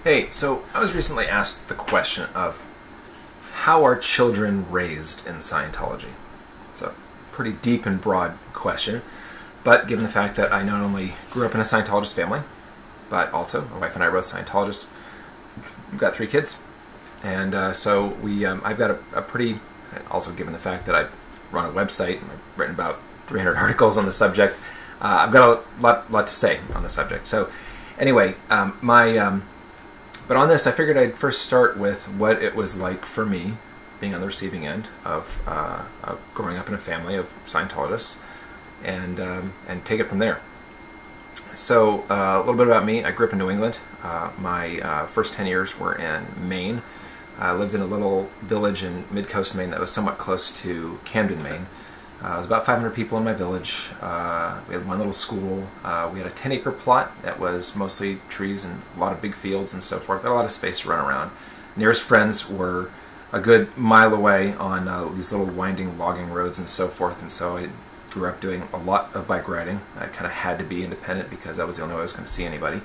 Hey, so I was recently asked the question of how are children raised in Scientology? It's a pretty deep and broad question, but given the fact that I not only grew up in a Scientologist family, but also my wife and I are both Scientologists, we've got 3 kids, and so I've got a pretty, also given the fact that I run a website and I've written about 300 articles on the subject, I've got a lot to say on the subject. So anyway, but on this, I figured I'd first start with what it was like for me being on the receiving end of growing up in a family of Scientologists, and take it from there. So a little bit about me. I grew up in New England. My first 10 years were in Maine. I lived in a little village in mid-coast Maine that was somewhat close to Camden, Maine. It was about 500 people in my village. We had one little school. We had a 10-acre plot that was mostly trees and a lot of big fields and so forth. Had a lot of space to run around. Nearest friends were a good mile away on these little winding logging roads and so forth. And so I grew up doing a lot of bike riding. I kind of had to be independent because that was the only way I was going to see anybody.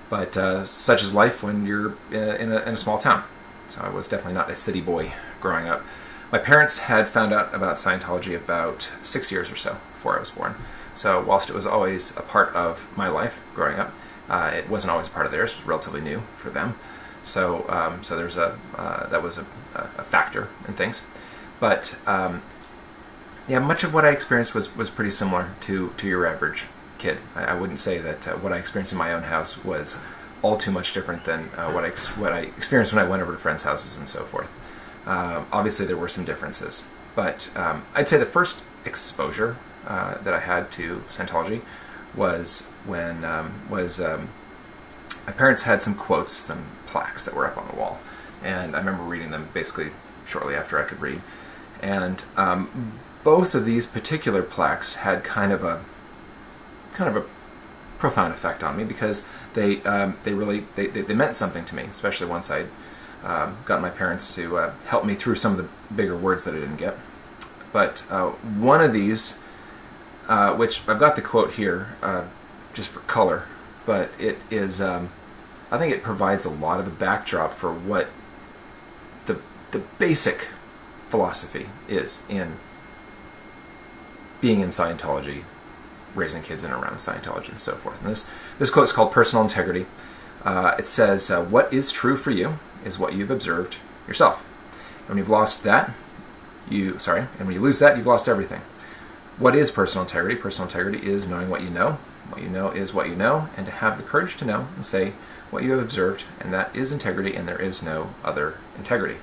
But such is life when you're in a small town. So I was definitely not a city boy growing up. My parents had found out about Scientology about 6 years or so before I was born. So whilst it was always a part of my life growing up, it wasn't always a part of theirs. It was relatively new for them. So there's that was a factor in things. But yeah, much of what I experienced was pretty similar to your average kid. I wouldn't say that what I experienced in my own house was all too much different than what I experienced when I went over to friends' houses and so forth. Obviously there were some differences, but I'd say the first exposure that I had to Scientology was when my parents had some quotes, some plaques that were up on the wall, and I remember reading them basically shortly after I could read. And both of these particular plaques had kind of a profound effect on me because they meant something to me, especially once I got my parents to help me through some of the bigger words that I didn't get. But one of these, which I've got the quote here just for color, but it is, I think it provides a lot of the backdrop for what the basic philosophy is in being in Scientology, raising kids in and around Scientology and so forth. And this quote is called Personal Integrity. It says, what is true for you is what you've observed yourself. And when you've lost that, and when you lose that, you've lost everything. What is personal integrity? Personal integrity is knowing what you know. What you know is what you know, and to have the courage to know and say what you have observed, and that is integrity, and there is no other integrity.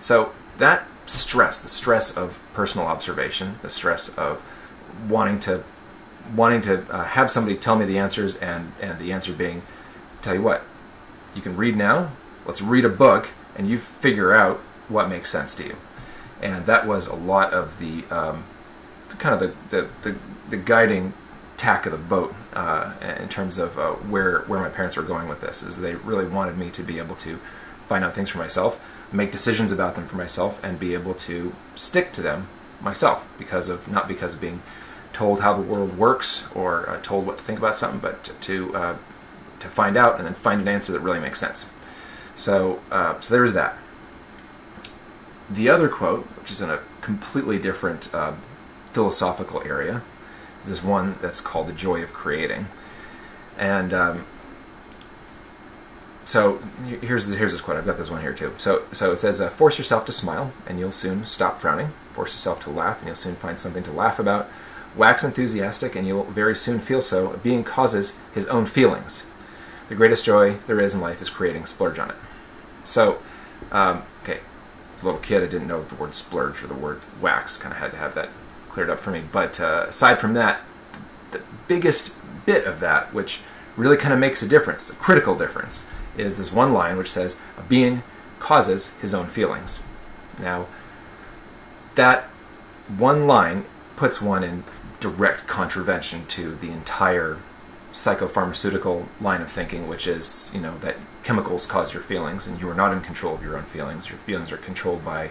So that stress, the stress of personal observation, the stress of wanting to have somebody tell me the answers, and the answer being, tell you what, you can read now, let's read a book, and you figure out what makes sense to you. And that was a lot of the kind of the guiding tack of the boat in terms of where my parents were going with this, is they really wanted me to be able to find out things for myself, make decisions about them for myself, and be able to stick to them myself, not because of being told how the world works or told what to think about something, but to find out and then find an answer that really makes sense. So there is that. The other quote, which is in a completely different philosophical area, is this one that's called The Joy of Creating. And so here's this quote. I've got this one here too. So it says, force yourself to smile and you'll soon stop frowning. Force yourself to laugh and you'll soon find something to laugh about. Wax enthusiastic and you'll very soon feel so. A being causes his own feelings. The greatest joy there is in life is creating. Splurge on it. So, okay, as a little kid, I didn't know the word splurge or the word wax. Kind of had to have that cleared up for me. But aside from that, the biggest bit of that, which really kind of makes a difference, a critical difference, is this one line which says, a being causes his own feelings. Now, that one line puts one in direct contravention to the entire psychopharmaceutical line of thinking, which is, that chemicals cause your feelings, and you are not in control of your own feelings. Your feelings are controlled by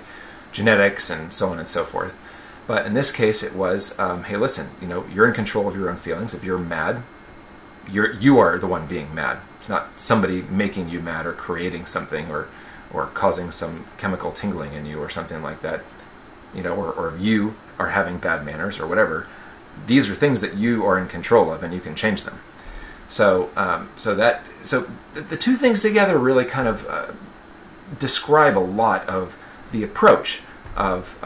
genetics and so on and so forth. But in this case, it was, hey, listen, you're in control of your own feelings. If you're mad, you are the one being mad. It's not somebody making you mad or creating something or causing some chemical tingling in you or something like that, or you are having bad manners or whatever. These are things that you are in control of, and you can change them. So the two things together really kind of describe a lot of the approach of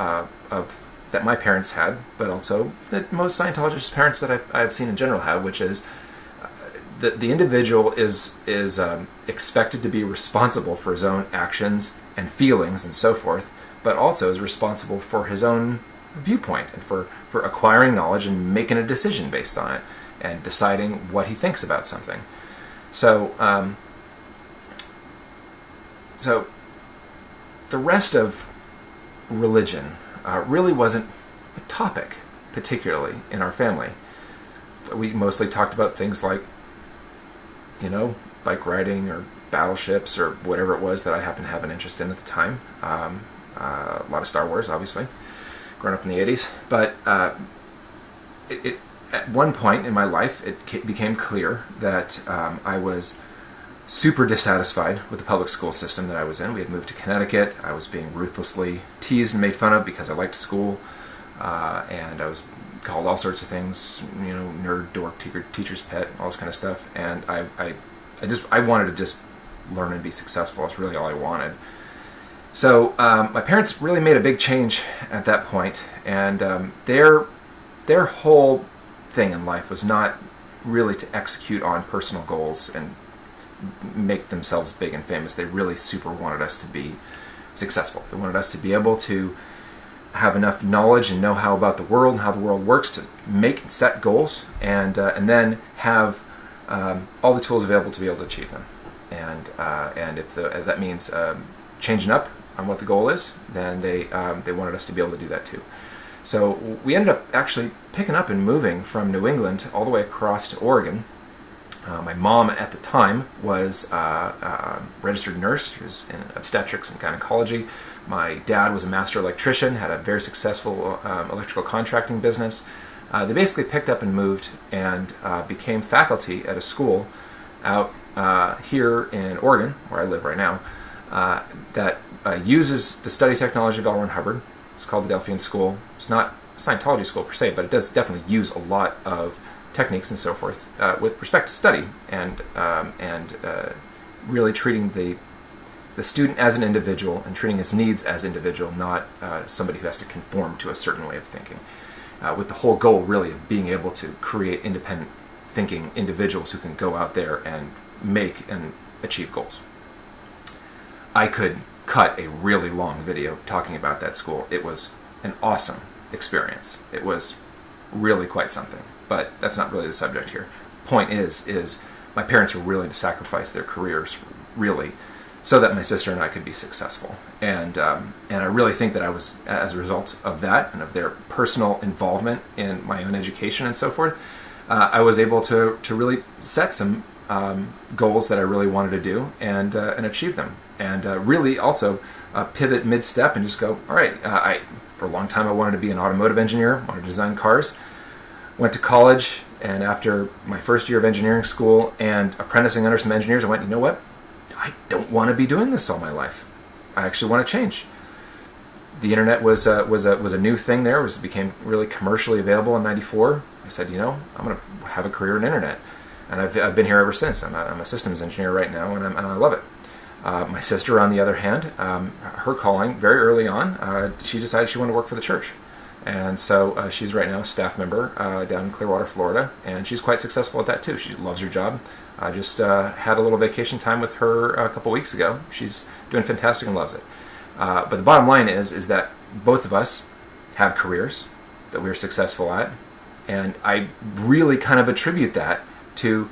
that my parents had, but also that most Scientologist parents that I've seen in general have, which is that the individual is expected to be responsible for his own actions and feelings and so forth, but also is responsible for his own viewpoint and for acquiring knowledge and making a decision based on it and deciding what he thinks about something. So the rest of religion really wasn't a topic, particularly in our family. We mostly talked about things like, bike riding or battleships or whatever it was that I happened to have an interest in at the time. A lot of Star Wars, obviously, growing up in the 80s. But at one point in my life, it became clear that I was super dissatisfied with the public school system that I was in. We had moved to Connecticut. I was being ruthlessly teased and made fun of because I liked school, and I was called all sorts of things, nerd, dork, teacher's pet, all this kind of stuff. And I wanted to just learn and be successful. That's really all I wanted. So my parents really made a big change at that point, and their whole thing in life was not really to execute on personal goals and make themselves big and famous. They really super wanted us to be successful. They wanted us to be able to have enough knowledge and know-how about the world and how the world works to make and set goals, and then have all the tools available to be able to achieve them. And if that means changing up on what the goal is, then they wanted us to be able to do that too. So we ended up actually picking up and moving from New England all the way across to Oregon. My mom at the time was a registered nurse. She was in obstetrics and gynecology. My dad was a master electrician, had a very successful electrical contracting business. They basically picked up and moved and became faculty at a school out here in Oregon, where I live right now, that uses the study technology of L. Ron Hubbard. It's called the Delphian School. It's not a Scientology school per se, but it does definitely use a lot of techniques and so forth with respect to study and really treating the student as an individual and treating his needs as individual, not somebody who has to conform to a certain way of thinking, with the whole goal really of being able to create independent thinking individuals who can go out there and make and achieve goals. I could cut a really long video talking about that school. It was an awesome experience. It was really quite something, but that's not really the subject here. Point is my parents were willing to sacrifice their careers, really, so that my sister and I could be successful. And I really think that I was, as a result of that and of their personal involvement in my own education and so forth, I was able to really set some goals that I really wanted to do and achieve them. And really also pivot mid-step and just go, all right, for a long time I wanted to be an automotive engineer, wanted to design cars. Went to college, and after my first year of engineering school and apprenticing under some engineers, I went, you know what? I don't want to be doing this all my life. I actually want to change. The internet was a new thing there. It became really commercially available in '94. I said, I'm going to have a career in internet, and I've been here ever since. I'm a systems engineer right now, and I love it. My sister, on the other hand, her calling very early on, she decided she wanted to work for the church. And so she's right now a staff member down in Clearwater, Florida, and she's quite successful at that too. She loves her job. I just had a little vacation time with her a couple weeks ago. She's doing fantastic and loves it. But the bottom line is that both of us have careers that we're successful at, and I really kind of attribute that to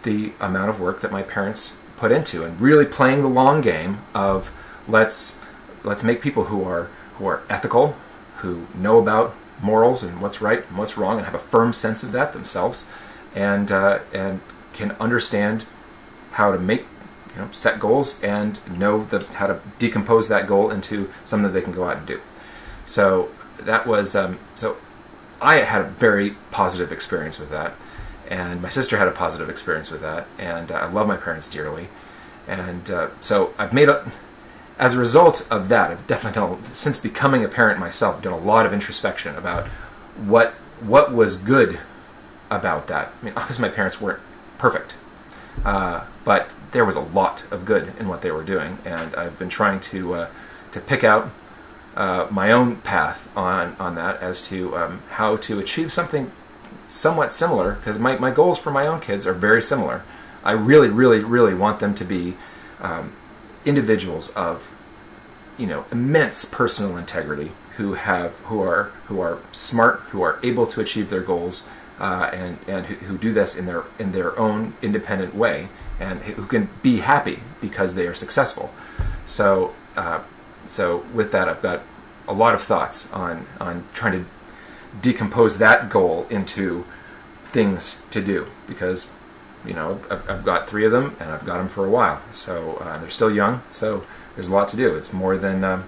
the amount of work that my parents put into, and really playing the long game of let's make people who are ethical, who know about morals and what's right and what's wrong, and have a firm sense of that themselves, and can understand how to make, set goals and know how to decompose that goal into something that they can go out and do. So that was so I had a very positive experience with that, And my sister had a positive experience with that, and I love my parents dearly. And so I've made as a result of that, I've definitely done, since becoming a parent myself, I've done a lot of introspection about what was good about that. I mean, obviously my parents weren't perfect, but there was a lot of good in what they were doing, and I've been trying to pick out my own path on that as to how to achieve something somewhat similar, because my goals for my own kids are very similar. I really, really, really want them to be individuals of, immense personal integrity, who are smart, who are able to achieve their goals, and who do this in their own independent way, and who can be happy because they are successful. So with that, I've got a lot of thoughts on trying to decompose that goal into things to do, because I've got 3 of them, and I've got them for a while, so they're still young, so there's a lot to do. It's more than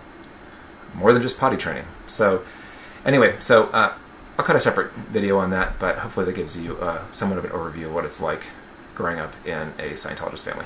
just potty training. So anyway, I'll cut a separate video on that, but hopefully that gives you somewhat of an overview of what it's like growing up in a Scientologist family.